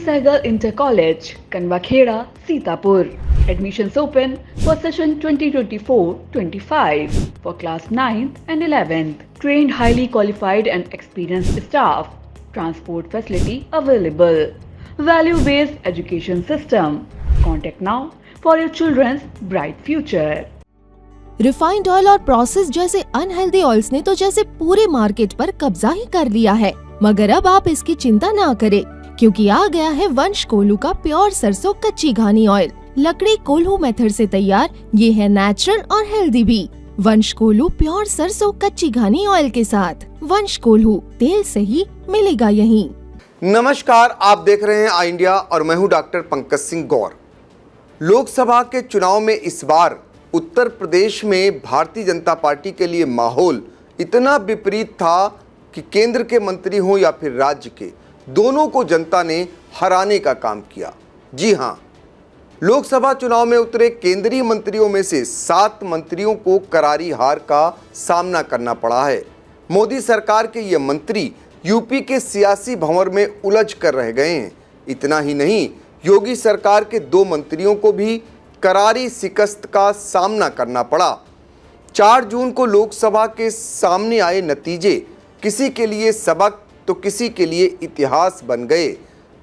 Sehgal Inter College, Kanwakheda, Sitapur. Admissions open for session 2024-25 for class 9th and 11th. Trained, highly qualified and experienced staff. Transport facility available. Value-based education system. Contact now for your children's bright future. Refined oil और process जैसे unhealthy oils ने तो जैसे पूरे market पर कब्जा ही कर लिया है, मगर अब आप इसकी चिंता ना करें, क्योंकि आ गया है वंश कोल्हू का प्योर सरसों कच्ची घानी ऑयल। लकड़ी कोल्हू मेथड से तैयार, ये है नेचुरल और हेल्दी भी। वंश कोल्हू प्योर सरसों कच्ची घानी ऑयल के साथ। वंश कोल्हू, तेल सही मिलेगा यहीं। नमस्कार, आप देख रहे हैं आई इंडिया और मैं हूं डॉक्टर पंकज सिंह गौर। लोकसभा के चुनाव में इस बार उत्तर प्रदेश में भारतीय जनता पार्टी के लिए माहौल इतना विपरीत था कि केंद्र के मंत्री हों या फिर राज्य के, दोनों को जनता ने हराने का काम किया। जी हां, लोकसभा चुनाव में उतरे केंद्रीय मंत्रियों में से 7 मंत्रियों को करारी हार का सामना करना पड़ा है। मोदी सरकार के ये मंत्री यूपी के सियासी भंवर में उलझ कर रह गए हैं। इतना ही नहीं, योगी सरकार के 2 मंत्रियों को भी करारी शिकस्त का सामना करना पड़ा। 4 जून को लोकसभा के सामने आए नतीजे किसी के लिए सबक तो किसी के लिए इतिहास बन गए।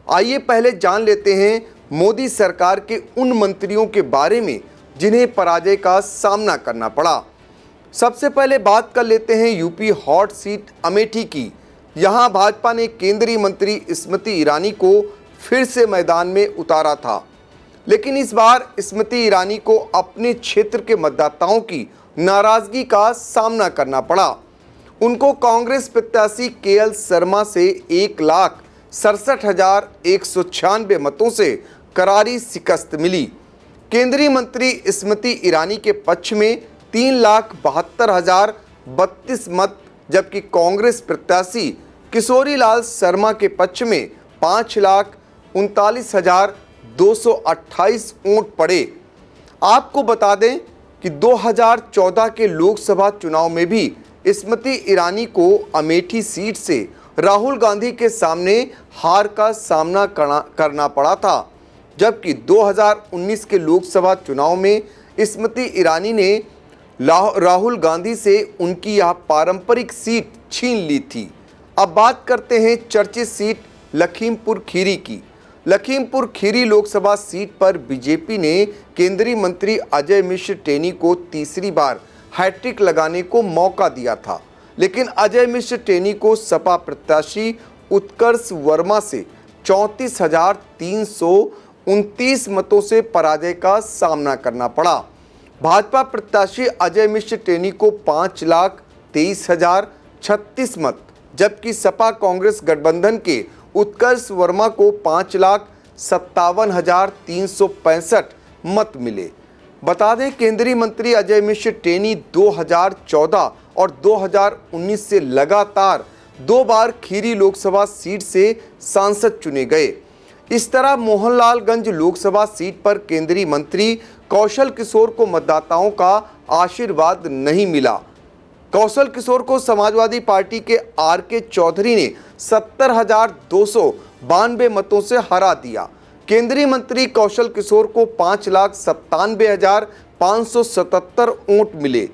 आइए पहले जान लेते हैं मोदी सरकार के उन मंत्रियों के बारे में जिन्हें पराजय का सामना करना पड़ा। सबसे पहले बात कर लेते हैं यूपी हॉट सीट अमेठी की। यहाँ भाजपा ने केंद्रीय मंत्री स्मृति ईरानी को फिर से मैदान में उतारा था, लेकिन इस बार स्मृति ईरानी को अपने क्षेत्र के मतदाताओं की नाराजगी का सामना करना पड़ा। उनको कांग्रेस प्रत्याशी केएल शर्मा से 1,67,196 मतों से करारी शिकस्त मिली। केंद्रीय मंत्री स्मृति ईरानी के पक्ष में 3,72,032 मत, जबकि कांग्रेस प्रत्याशी किशोरीलाल शर्मा के पक्ष में 5,39,228 वोट पड़े। आपको बता दें कि 2014 के लोकसभा चुनाव में भी स्मृति ईरानी को अमेठी सीट से राहुल गांधी के सामने हार का सामना करना पड़ा था, जबकि 2019 के लोकसभा चुनाव में स्मृति ईरानी ने राहुल गांधी से उनकी यह पारंपरिक सीट छीन ली थी। अब बात करते हैं चर्चित सीट लखीमपुर खीरी की। लखीमपुर खीरी लोकसभा सीट पर बीजेपी ने केंद्रीय मंत्री अजय मिश्र टेनी को तीसरी बार हैट्रिक लगाने को मौका दिया था, लेकिन अजय मिश्र टेनी को सपा प्रत्याशी उत्कर्ष वर्मा से 34,329 मतों से पराजय का सामना करना पड़ा। भाजपा प्रत्याशी अजय मिश्र टेनी को 5,23,036 मत, जबकि सपा कांग्रेस गठबंधन के उत्कर्ष वर्मा को 5,57,365 मत मिले। बता दें, केंद्रीय मंत्री अजय मिश्र टेनी 2014 और 2019 से लगातार 2 बार खीरी लोकसभा सीट से सांसद चुने गए। इस तरह मोहनलालगंज लोकसभा सीट पर केंद्रीय मंत्री कौशल किशोर को मतदाताओं का आशीर्वाद नहीं मिला। कौशल किशोर को समाजवादी पार्टी के आर.के. चौधरी ने 70,292 मतों से हरा दिया। केंद्रीय मंत्री कौशल किशोर को 5,97,577 वोट मिले।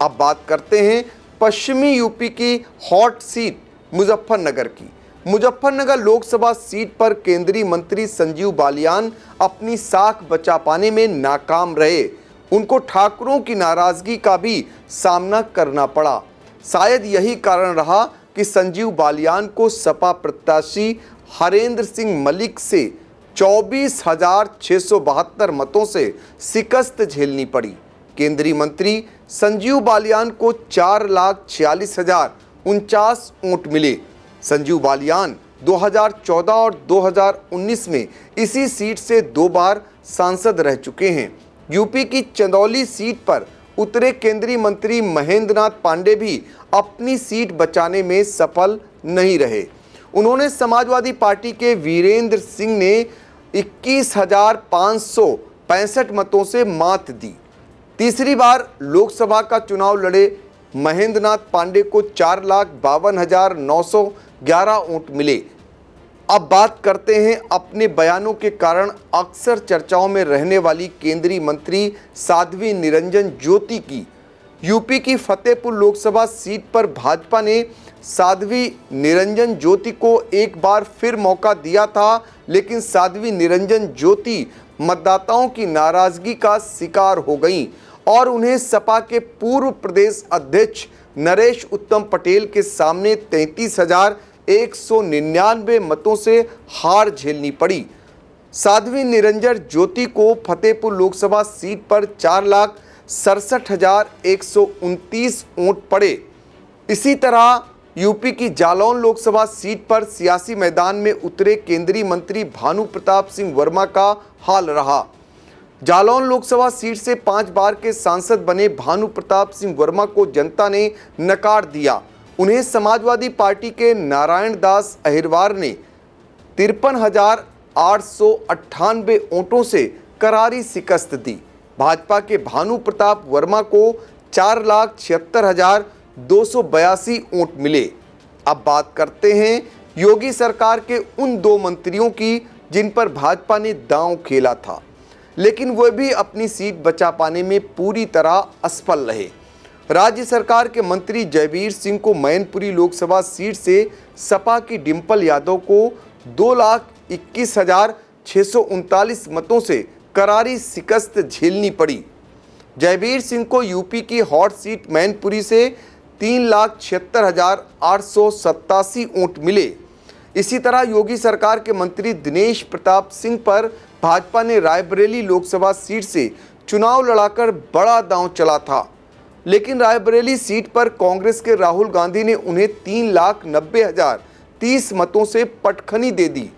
अब बात करते हैं पश्चिमी यूपी की हॉट सीट मुजफ्फरनगर की। मुजफ्फरनगर लोकसभा सीट पर केंद्रीय मंत्री संजीव बालियान अपनी साख बचा पाने में नाकाम रहे। उनको ठाकुरों की नाराजगी का भी सामना करना पड़ा। शायद यही कारण रहा कि संजीव बालियान को सपा प्रत्याशी हरेंद्र सिंह मलिक से 24,672 मतों से शिकस्त झेलनी पड़ी। केंद्रीय मंत्री संजीव बालियान को 4,46,049 वोट मिले। संजीव बालियान 2014 और 2019 में इसी सीट से 2 बार सांसद रह चुके हैं। यूपी की चंदौली सीट पर उतरे केंद्रीय मंत्री महेंद्र नाथ पांडे भी अपनी सीट बचाने में सफल नहीं रहे। उन्होंने समाजवादी पार्टी के वीरेंद्र सिंह ने 21,565 मतों से मात दी। तीसरी बार लोकसभा का चुनाव लड़े महेंद्र नाथ पांडे को 4,52,911 वोट मिले। अब बात करते हैं अपने बयानों के कारण अक्सर चर्चाओं में रहने वाली केंद्रीय मंत्री साध्वी निरंजन ज्योति की। यूपी की फतेहपुर लोकसभा सीट पर भाजपा ने साध्वी निरंजन ज्योति को एक बार फिर मौका दिया था, लेकिन साध्वी निरंजन ज्योति मतदाताओं की नाराजगी का शिकार हो गईं और उन्हें सपा के पूर्व प्रदेश अध्यक्ष नरेश उत्तम पटेल के सामने 33,199 मतों से हार झेलनी पड़ी। साध्वी निरंजन ज्योति को फतेहपुर लोकसभा सीट पर 4,67,129 वोट पड़े। इसी तरह यूपी की जालौन लोकसभा सीट पर सियासी मैदान में उतरे केंद्रीय मंत्री भानु प्रताप सिंह वर्मा का हाल रहा। जालौन लोकसभा सीट से 5 बार के सांसद बने भानु प्रताप सिंह वर्मा को जनता ने नकार दिया। उन्हें समाजवादी पार्टी के नारायण दास अहिरवार ने 53,898 वोटों से करारी शिकस्त दी। भाजपा के भानु प्रताप वर्मा को 4,76,282 वोट मिले। अब बात करते हैं योगी सरकार के उन 2 मंत्रियों की जिन पर भाजपा ने दांव खेला था, लेकिन वे भी अपनी सीट बचा पाने में पूरी तरह असफल रहे। राज्य सरकार के मंत्री जयवीर सिंह को मैनपुरी लोकसभा सीट से सपा की डिंपल यादव को 2,21,639 मतों से करारी शिकस्त झेलनी पड़ी। जयवीर सिंह को यूपी की हॉट सीट मैनपुरी से 3,76,887 वोट मिले। इसी तरह योगी सरकार के मंत्री दिनेश प्रताप सिंह पर भाजपा ने रायबरेली लोकसभा सीट से चुनाव लड़ाकर बड़ा दांव चला था, लेकिन रायबरेली सीट पर कांग्रेस के राहुल गांधी ने उन्हें 3,90,030 मतों से पटखनी दे दी।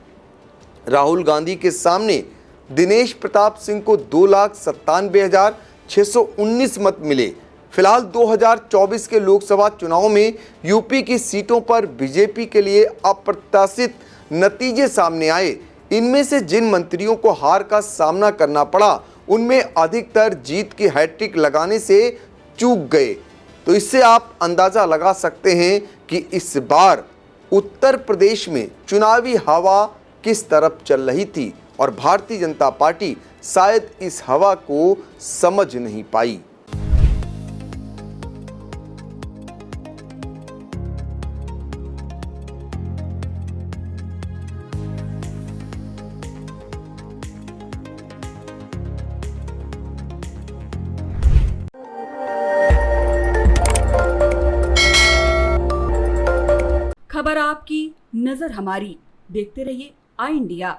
राहुल गांधी के सामने दिनेश प्रताप सिंह को 2,97,619 मत मिले। फिलहाल 2024 के लोकसभा चुनाव में यूपी की सीटों पर बीजेपी के लिए अप्रत्याशित नतीजे सामने आए। इनमें से जिन मंत्रियों को हार का सामना करना पड़ा, उनमें अधिकतर जीत की हैट्रिक लगाने से चूक गए। तो इससे आप अंदाज़ा लगा सकते हैं कि इस बार उत्तर प्रदेश में चुनावी हवा किस तरफ चल रही थी और भारतीय जनता पार्टी शायद इस हवा को समझ नहीं पाई। खबर आपकी, नजर हमारी। देखते रहिए आई इंडिया।